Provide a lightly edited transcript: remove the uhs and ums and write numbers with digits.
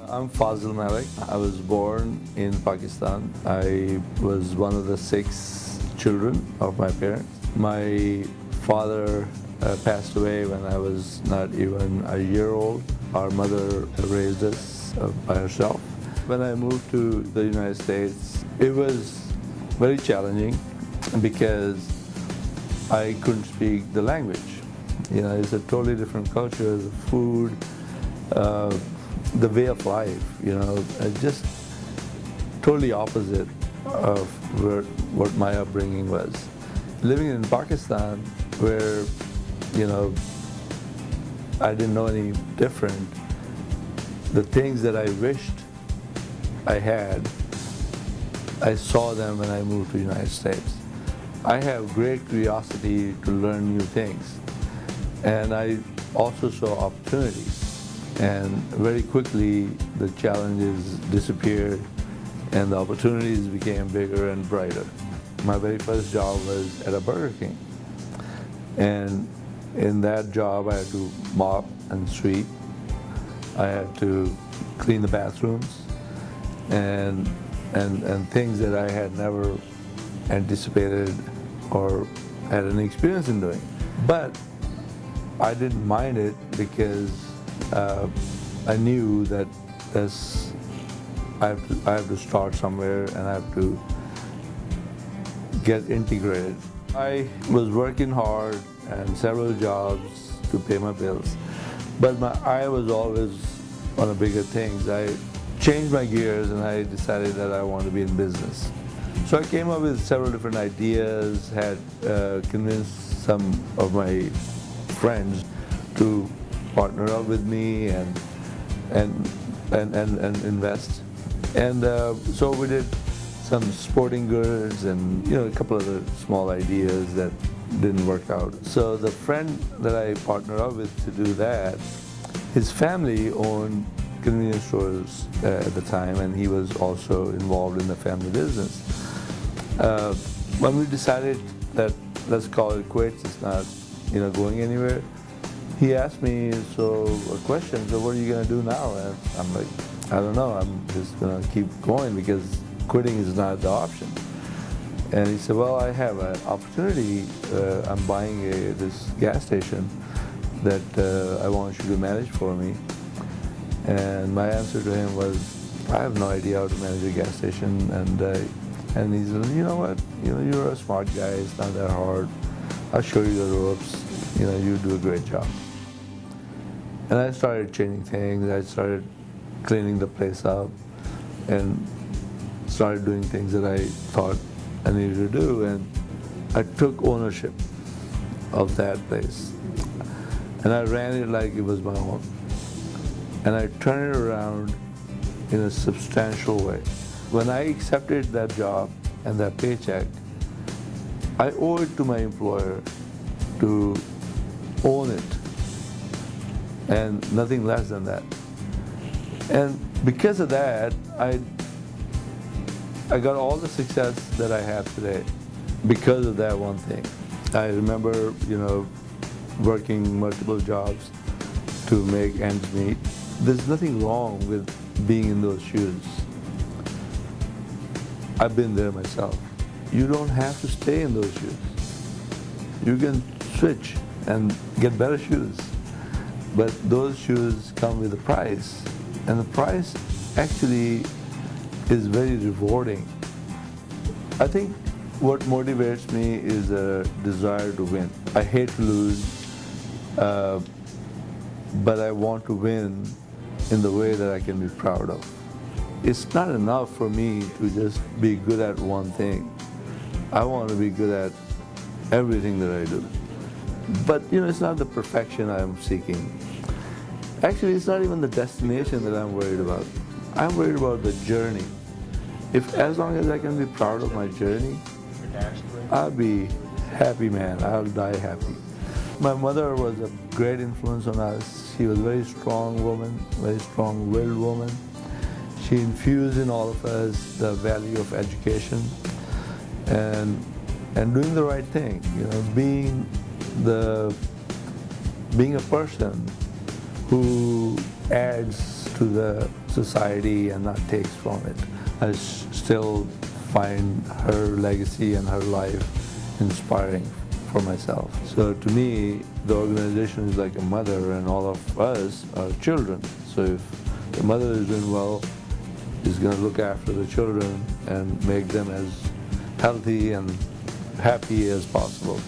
I'm Fazil Malik. I was born in Pakistan. I was one of the 6 children of my parents. My father passed away when I was not even a year old. Our mother raised us by herself. When I moved to the United States, it was very challenging because I couldn't speak the language. You know, it's a totally different culture, the food, the way of life, you know, just totally opposite of what my upbringing was. Living in Pakistan, where, you know, I didn't know any different, the things that I wished I had, I saw them when I moved to the United States. I have great curiosity to learn new things, and I also saw opportunities. And very quickly, the challenges disappeared and the opportunities became bigger and brighter. My very first job was at a Burger King. And in that job, I had to mop and sweep. I had to clean the bathrooms and things that I had never anticipated or had any experience in doing. But I didn't mind it because I knew that I have to start somewhere and I have to get integrated. I was working hard and several jobs to pay my bills, but my eye was always on the bigger things. I changed my gears and I decided that I wanted to be in business. So I came up with several different ideas, had convinced some of my friends to partner up with me and invest. And so we did some sporting goods and, you know, a couple of other small ideas that didn't work out. So the friend that I partnered up with to do that, his family owned convenience stores at the time, and he was also involved in the family business. When we decided that let's call it quits, it's not, you know, going anywhere, he asked me a question, so what are you going to do now? And I'm like, I don't know, I'm just going to keep going because quitting is not the option. And he said, well, I have an opportunity. I'm buying this gas station that I want you to manage for me. And my answer to him was, I have no idea how to manage a gas station. And he said, you know what, you're a smart guy, it's not that hard. I'll show you the ropes, you do a great job. And I started changing things, I started cleaning the place up and started doing things that I thought I needed to do, and I took ownership of that place. And I ran it like it was my own. And I turned it around in a substantial way. When I accepted that job and that paycheck, I owe it to my employer to own it, and nothing less than that. And because of that, I got all the success that I have today because of that one thing. I remember, working multiple jobs to make ends meet. There's nothing wrong with being in those shoes. I've been there myself. You don't have to stay in those shoes. You can switch and get better shoes. But those shoes come with a price. And the price actually is very rewarding. I think what motivates me is a desire to win. I hate to lose, but I want to win in the way that I can be proud of. It's not enough for me to just be good at one thing. I want to be good at everything that I do. But it's not the perfection I'm seeking. Actually, it's not even the destination that I'm worried about. I'm worried about the journey. As long as I can be proud of my journey, I'll be happy, man. I'll die happy. My mother was a great influence on us. She was a very strong woman, very strong-willed woman. She infused in all of us the value of education and doing the right thing. Being a person who adds to the society and not takes from it. I still find her legacy and her life inspiring for myself. So to me, the organization is like a mother, and all of us are children. So if the mother is doing well, is going to look after the children and make them as healthy and happy as possible.